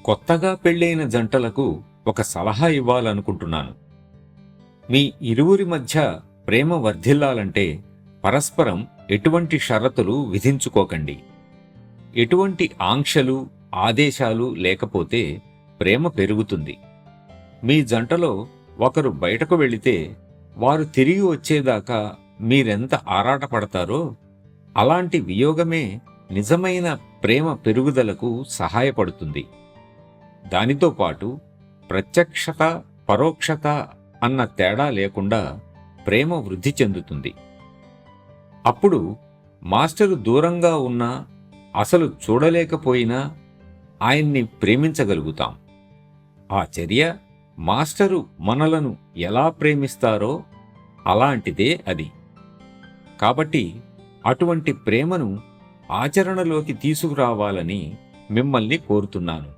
కొత్తగా పెళ్ళైన జంటలకు ఒక సలహా ఇవ్వాలనుకుంటున్నాను. మీ ఇరువురి మధ్య ప్రేమ వర్ధిల్లాలంటే పరస్పరం ఎటువంటి షరతులు విధించుకోకండి. ఎటువంటి ఆంక్షలు, ఆదేశాలు లేకపోతే ప్రేమ పెరుగుతుంది. మీ జంటలో ఒకరు బయటకు వెళితే వారు తిరిగి వచ్చేదాకా మీరెంత ఆరాటపడతారో అలాంటి వియోగమే నిజమైన ప్రేమ పెరుగుదలకు సహాయపడుతుంది. దానితో పాటు ప్రత్యక్షత, పరోక్షత అన్న తేడా లేకుండా ప్రేమ వృద్ధి చెందుతుంది. అప్పుడు మాస్టరు దూరంగా ఉన్నా, అసలు చూడలేకపోయినా ఆయన్ని ప్రేమించగలుగుతాం. ఆ చర్య మాస్టరు మనలను ఎలా ప్రేమిస్తారో అలాంటిదే అది. కాబట్టి అటువంటి ప్రేమను ఆచరణలోకి తీసుకురావాలని మిమ్మల్ని కోరుతున్నాను.